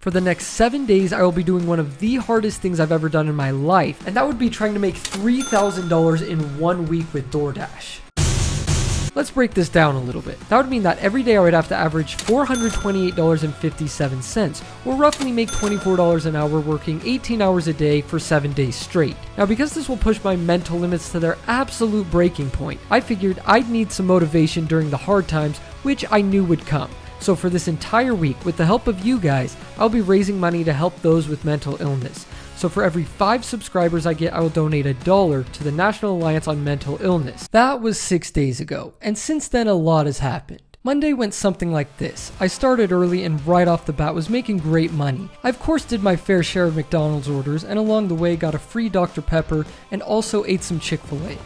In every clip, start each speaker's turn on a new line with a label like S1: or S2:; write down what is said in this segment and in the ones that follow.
S1: For the next 7 days, I will be doing one of the hardest things I've ever done in my life, and that would be trying to make $3,000 in 1 week with DoorDash. Let's break this down a little bit. That would mean that every day I would have to average $428.57, or roughly make $24 an hour working 18 hours a day for 7 days straight. Now, because this will push my mental limits to their absolute breaking point, I figured I'd need some motivation during the hard times, which I knew would come. So for this entire week, with the help of you guys, I'll be raising money to help those with mental illness. So for every 5 subscribers I get, I will donate $1 to the National Alliance on Mental Illness. That was 6 days ago, and since then a lot has happened. Monday went something like this. I started early and right off the bat was making great money. I of course did my fair share of McDonald's orders, and along the way got a free Dr. Pepper and also ate some Chick-fil-A.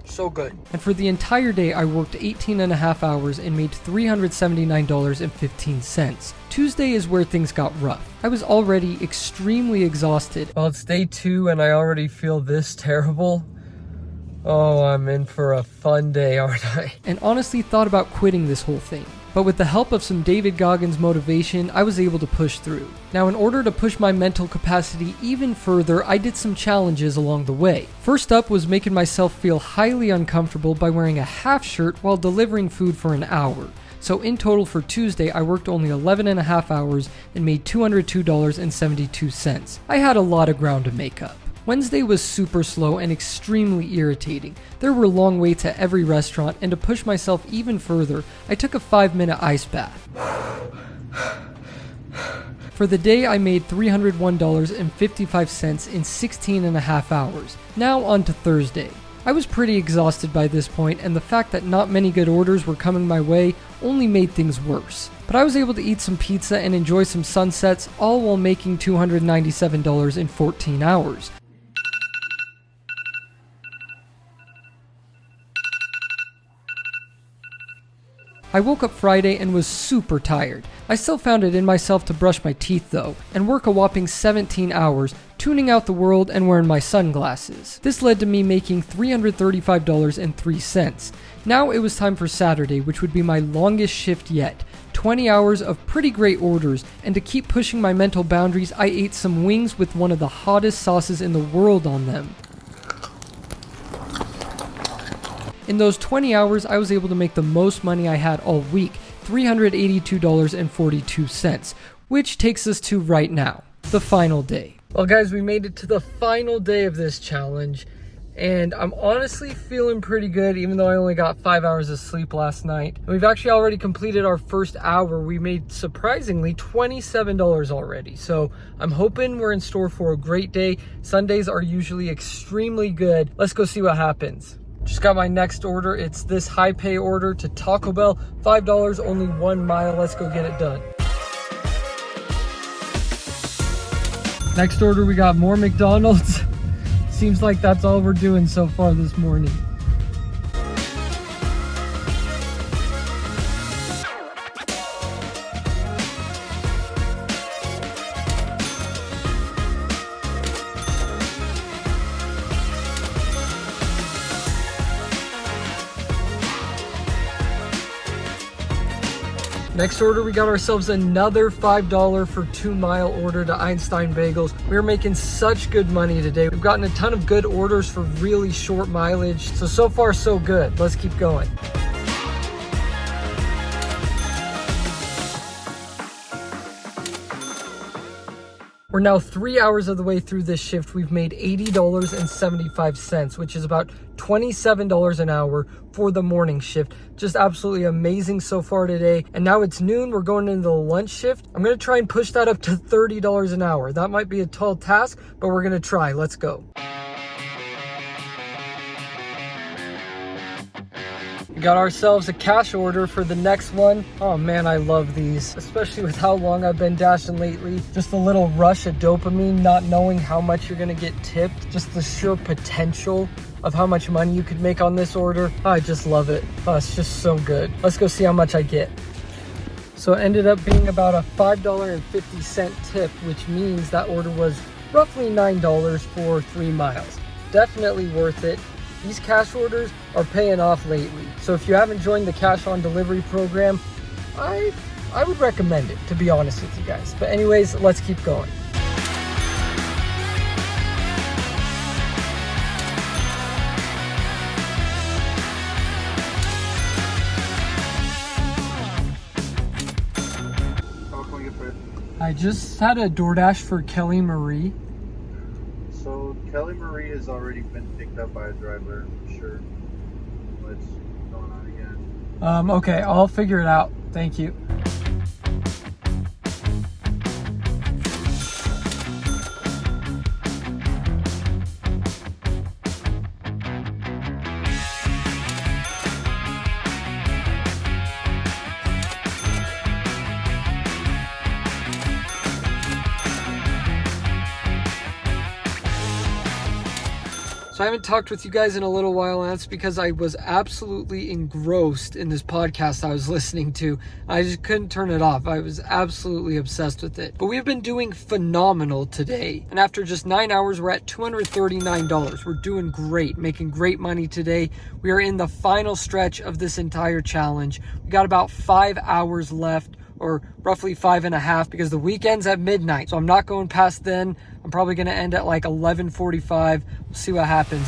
S1: So good. And for the entire day, I worked 18.5 hours and made $379.15. Tuesday is where things got rough. I was already extremely exhausted. Well, it's day 2 and I already feel this terrible. Oh, I'm in for a fun day, aren't I? And honestly thought about quitting this whole thing. But with the help of some David Goggins motivation, I was able to push through. Now, in order to push my mental capacity even further, I did some challenges along the way. First up was making myself feel highly uncomfortable by wearing a half shirt while delivering food for an hour. So in total for Tuesday, I worked only 11.5 hours and made $202.72. I had a lot of ground to make up. Wednesday was super slow and extremely irritating. There were long waits at every restaurant, and to push myself even further, I took a 5-minute ice bath. For the day, I made $301.55 in 16.5 hours. Now on to Thursday. I was pretty exhausted by this point, and the fact that not many good orders were coming my way only made things worse. But I was able to eat some pizza and enjoy some sunsets, all while making $297 in 14 hours. I woke up Friday and was super tired. I still found it in myself to brush my teeth though, and work a whopping 17 hours, tuning out the world and wearing my sunglasses. This led to me making $335.03. Now it was time for Saturday, which would be my longest shift yet. 20 hours of pretty great orders, and to keep pushing my mental boundaries, I ate some wings with one of the hottest sauces in the world on them. In those 20 hours, I was able to make the most money I had all week, $382.42, which takes us to right now, the final day. Well guys, we made it to the final day of this challenge, and I'm honestly feeling pretty good, even though I only got 5 hours of sleep last night. And we've actually already completed our first hour. We made, surprisingly, $27 already. So I'm hoping we're in store for a great day. Sundays are usually extremely good. Let's go see what happens. Just got my next order. It's this high pay order to Taco Bell. $5, only 1 mile. Let's go get it done. Next order, we got more McDonald's. Seems like that's all we're doing so far this morning. Next order, we got ourselves another $5 for 2 mile order to Einstein Bagels. We're making such good money today. We've gotten a ton of good orders for really short mileage. So far so good. Let's keep going. We're now 3 hours of the way through this shift. We've made $80.75, which is about $27 an hour for the morning shift. Just absolutely amazing so far today. And now it's noon. We're going into the lunch shift. I'm going to try and push that up to $30 an hour. That might be a tall task, but we're going to try. Let's go. We got ourselves a cash order for the next one. Oh man, I love these, especially with how long I've been dashing lately. Just a little rush of dopamine, not knowing how much you're gonna get tipped. Just the sheer potential of how much money you could make on this order. Oh, I just love it. Oh, it's just so good. Let's go see how much I get. So it ended up being about a $5.50 tip, which means that order was roughly $9 for 3 miles. Definitely worth it. these cash orders are paying off lately. So if you haven't joined the cash on delivery program, I would recommend it, to be honest with you guys. But anyways, let's keep going. I just had a DoorDash for Kelly Marie.
S2: So Kelly Marie has already been picked up by a driver. I'm sure what's going on again.
S1: Okay, I'll figure it out. Thank you. So I haven't talked with you guys in a little while, and that's because I was absolutely engrossed in this podcast I was listening to. I just couldn't turn it off. I was absolutely obsessed with it. But we've been doing phenomenal today. And after just 9 hours, we're at $239. We're doing great, making great money today. We are in the final stretch of this entire challenge. We got about 5 hours left, or roughly 5.5, because the weekend's at midnight. So I'm not going past then. I'm probably going to end at like 11:45. We'll see what happens.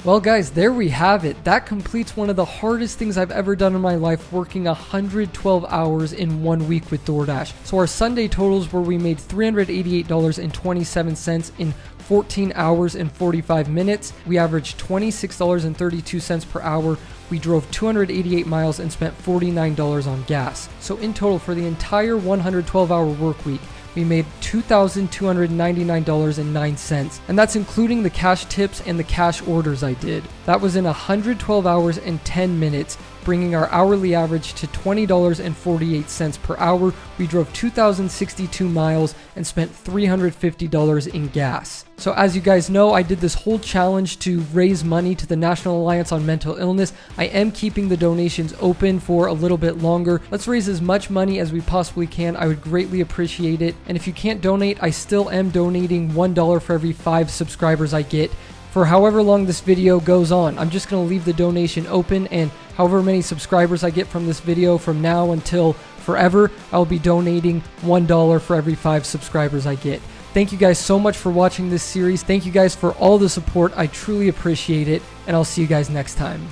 S1: Well guys, there we have it. That completes one of the hardest things I've ever done in my life, working 112 hours in 1 week with DoorDash. So our Sunday totals were we made $388.27 in 14 hours and 45 minutes. We averaged $26.32 per hour. We drove 288 miles and spent $49 on gas. So in total for the entire 112-hour work week, we made $2,299.09, and that's including the cash tips and the cash orders I did. That was in 112 hours and 10 minutes, bringing our hourly average to $20.48 per hour. We drove 2,062 miles and spent $350 in gas. So as you guys know, I did this whole challenge to raise money to the National Alliance on Mental Illness. I am keeping the donations open for a little bit longer. Let's raise as much money as we possibly can. I would greatly appreciate it. And if you can't donate, I still am donating $1 for every 5 subscribers I get for however long this video goes on. I'm just going to leave the donation open, and however many subscribers I get from this video from now until forever, I'll be donating $1 for every 5 subscribers I get. Thank you guys so much for watching this series. Thank you guys for all the support. I truly appreciate it, and I'll see you guys next time.